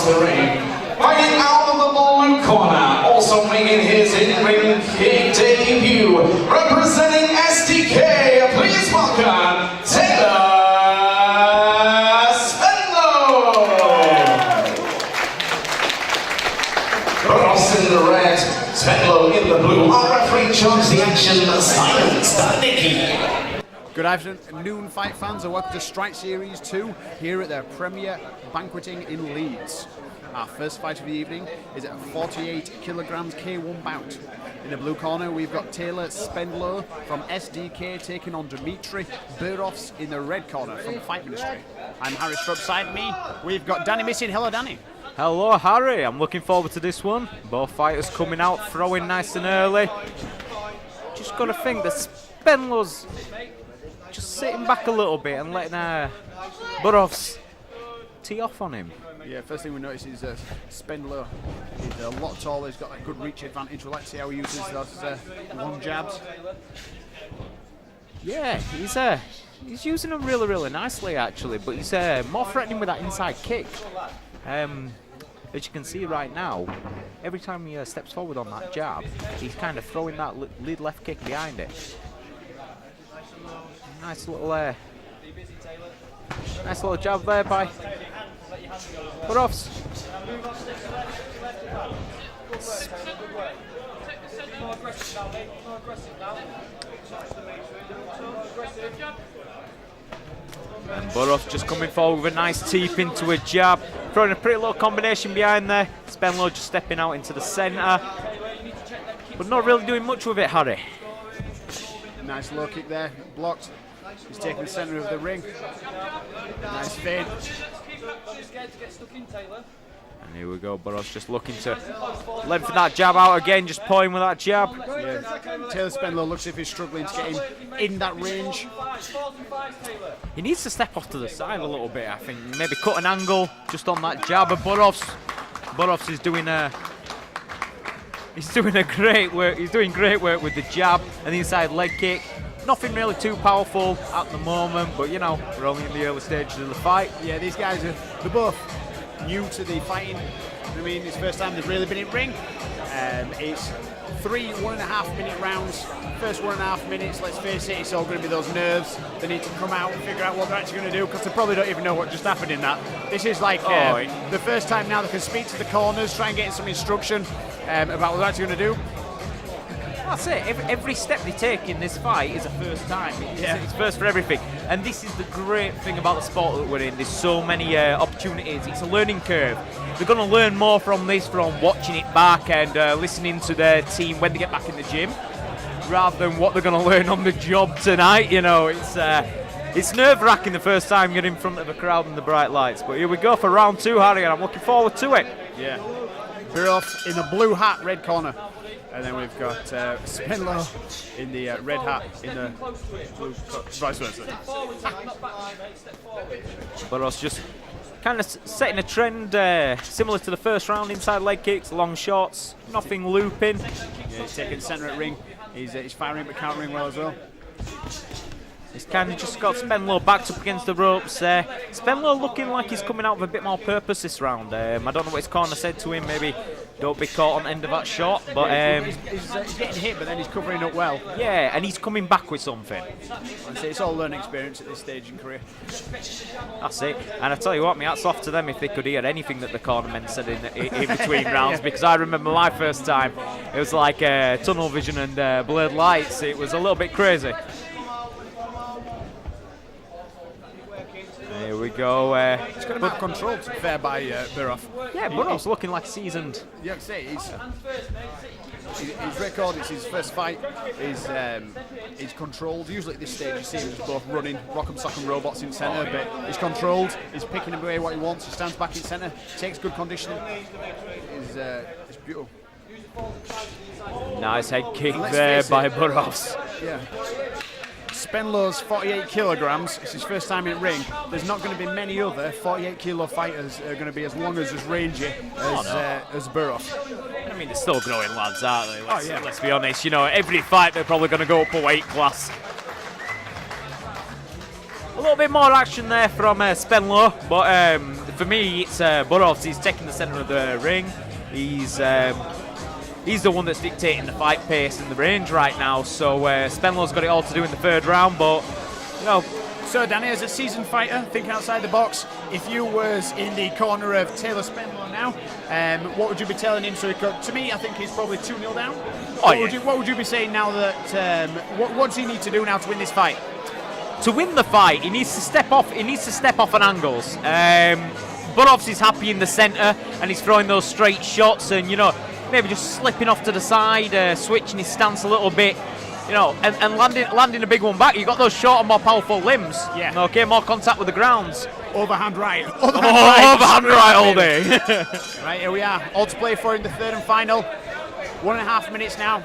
across the ring. Fighting out of the blue corner, also making his in-ring debut, representing SDK, please welcome Taylor Spendlow. Buronvs in the red, Spendlow in the blue. Our referee chose the action, Silence Nicky. Good afternoon, fight fans, and welcome to Strike Series 2 here at their premier banqueting in Leeds. Our first fight of the evening is at 48 kilograms K1 bout. In the blue corner, we've got Taylor Spendlow from SDK taking on Demetrius Buronvs in the red corner from Fight Ministry. I'm Harry Strupp. Beside me, we've got Danny Missing. Hello, Danny. Hello, Harry. I'm looking forward to this one. Both fighters coming out, throwing nice and early. Just got to think that Spendlow's just sitting back a little bit and letting Buronvs tee off on him. Yeah, first thing we notice is Spendlow is a lot taller. He's got a good reach advantage. We'll let's see how he uses those long jabs. Yeah, he's using them really, really nicely actually, but he's more threatening with that inside kick. As you can see right now, every time he steps forward on that jab, he's kind of throwing that lead left kick behind it. Nice little jab there by Buronvs. And Buronvs just coming forward with a nice teep into a jab, throwing a pretty little combination behind there. Spendlow just stepping out into the centre, but not really doing much with it, Harry. Nice low kick there, blocked. He's taking the centre of the ring. Nice fade. And here we go, Buronvs just looking to lengthen that jab out again, just pawing with that jab. Yeah. Taylor Spendlow looks as if he's struggling to get him in that range. He needs to step off to the side a little bit, I think. Maybe cut an angle just on that jab. And Buronvs is doing great work with the jab and the inside leg kick. Nothing really too powerful at the moment, but you know, we're only in the early stages of the fight. Yeah, these guys they're both new to the fighting. I mean, it's the first time they've really been in ring. It's 3 1.5 minute rounds. First 1.5 minutes, let's face it, it's all going to be those nerves. They need to come out and figure out what they're actually going to do because they probably don't even know what just happened in that. This is like the first time now they can speak to the corners, try and get some instruction about what they're actually going to do. That's it. Every step they take in this fight is a first time. It's first for everything. And this is the great thing about the sport that we're in. There's so many opportunities. It's a learning curve. They're going to learn more from this from watching it back and listening to their team when they get back in the gym, rather than what they're going to learn on the job tonight. You know, it's nerve-wracking the first time you're in front of a crowd and the bright lights. But here we go for round 2, Harry, and I'm looking forward to it. Yeah. Buronvs in the blue hat, red corner. And then we've got Spendlow in the red hat in the blue, vice versa. Buronvs just kind of setting a trend similar to the first round, inside leg kicks, long shots, nothing looping. Yeah, he's taking the centre at ring. He's firing but countering well as well. He's kind of just got Spendlow backed up against the ropes there. Spendlow looking like he's coming out with a bit more purpose this round. I don't know what his corner said to him, maybe don't be caught on the end of that shot. But he's getting hit, but then he's covering up well. Yeah, and he's coming back with something. I'd say it's all learning experience at this stage in career. That's it. And I tell you what, my hat's off to them if they could hear anything that the cornermen said in between rounds, because I remember my first time, it was like tunnel vision and blurred lights. It was a little bit crazy. Here we go. He's got him out of control, to be fair, by Buronvs. Yeah, Buronvs looking like seasoned. Yeah, I'd say his record, it's his first fight, is controlled. Usually at this stage you see him just both running, rock'em sock'em robots in centre, but he's controlled, he's picking away what he wants, he stands back in centre, takes good conditioning. It's beautiful. Nice head kick there by Buronvs. Yeah. Spendlow's 48 kilograms. It's his first time in ring. There's not going to be many other 48 kilo fighters that are going to be as long as rangy as Buronvs. I mean, they're still growing lads, aren't they? Let's be honest. You know, every fight they're probably going to go up a weight class. A little bit more action there from Spendlow, but for me, it's Buronvs. He's taking the centre of the ring. He's the one that's dictating the fight pace and the range right now. So Spendlow's got it all to do in the third round, but you know. So Danny, as a seasoned fighter, thinking outside the box, if you was in the corner of Taylor Spendlow now, what would you be telling him? So to me, I think he's probably 2-0 down. What would you be saying now that what does he need to do now to win this fight? To win the fight, he needs to step off. He needs to step off on angles. Buronvs is happy in the centre, and he's throwing those straight shots, and you know, maybe just slipping off to the side, switching his stance a little bit, you know, and landing a big one back. You got those shorter, more powerful limbs. Yeah. Okay, more contact with the grounds. Overhand right. Overhand right all day. Right, here we are. All to play for in the third and final. 1.5 minutes now.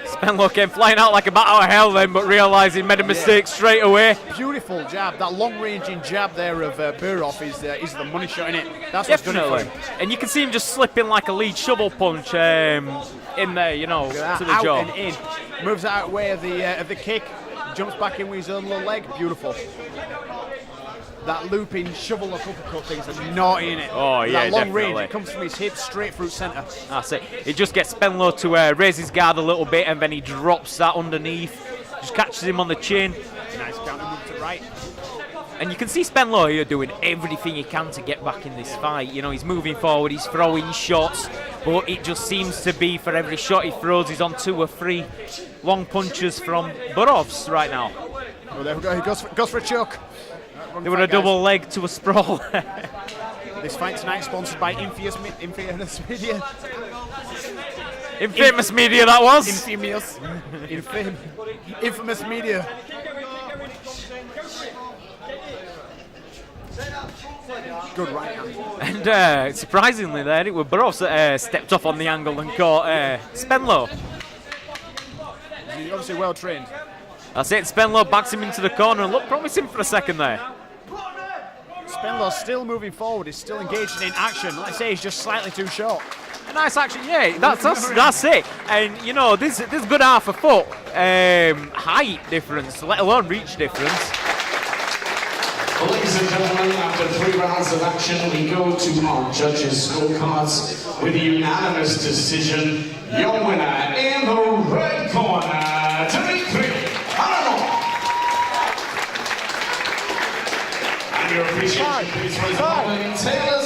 Spendlow came flying out like a bat out of hell then, but realised he made a mistake straight away. Beautiful jab. That long-ranging jab there of Buronvs is the money shot in it. That's what's good for him. And you can see him just slipping like a lead shovel punch in there, you know, to the out jaw. And in. Moves out of the way of the kick. Jumps back in with his own little leg. Beautiful. That looping shovel up uppercut thing's naughty in it. Oh yeah, that long definitely. range, it comes from his hips straight through centre. That's it. It just gets Spendlow to raise his guard a little bit, and then he drops that underneath. Just catches him on the chin. Nice counter move to right. And you can see Spendlow here doing everything he can to get back in this fight. You know, he's moving forward, he's throwing shots, but it just seems to be for every shot he throws, he's on 2 or 3 long punches from Buronvs right now. Oh, there we go. He goes for a choke. They were a double leg to a sprawl. This fight tonight sponsored by Infamous Media. Infamous Media, that was. Infamous Media. Good right hand. And surprisingly there, it was Buronvs that stepped off on the angle and caught Spendlow. He's obviously well trained. That's it, Spendlow backs him into the corner and looked promising for a second there. Spendlow's still moving forward, he's still engaged in action. Like I say, he's just slightly too short. A nice action, yeah, that's it. And you know, there's good half a foot height difference, let alone reach difference. Ladies and gentlemen, after 3 rounds of action, we go to our judges' scorecards with a unanimous decision. Your winner in the red corner, Demetrius Buronvs. And your appreciation is for the following Taylor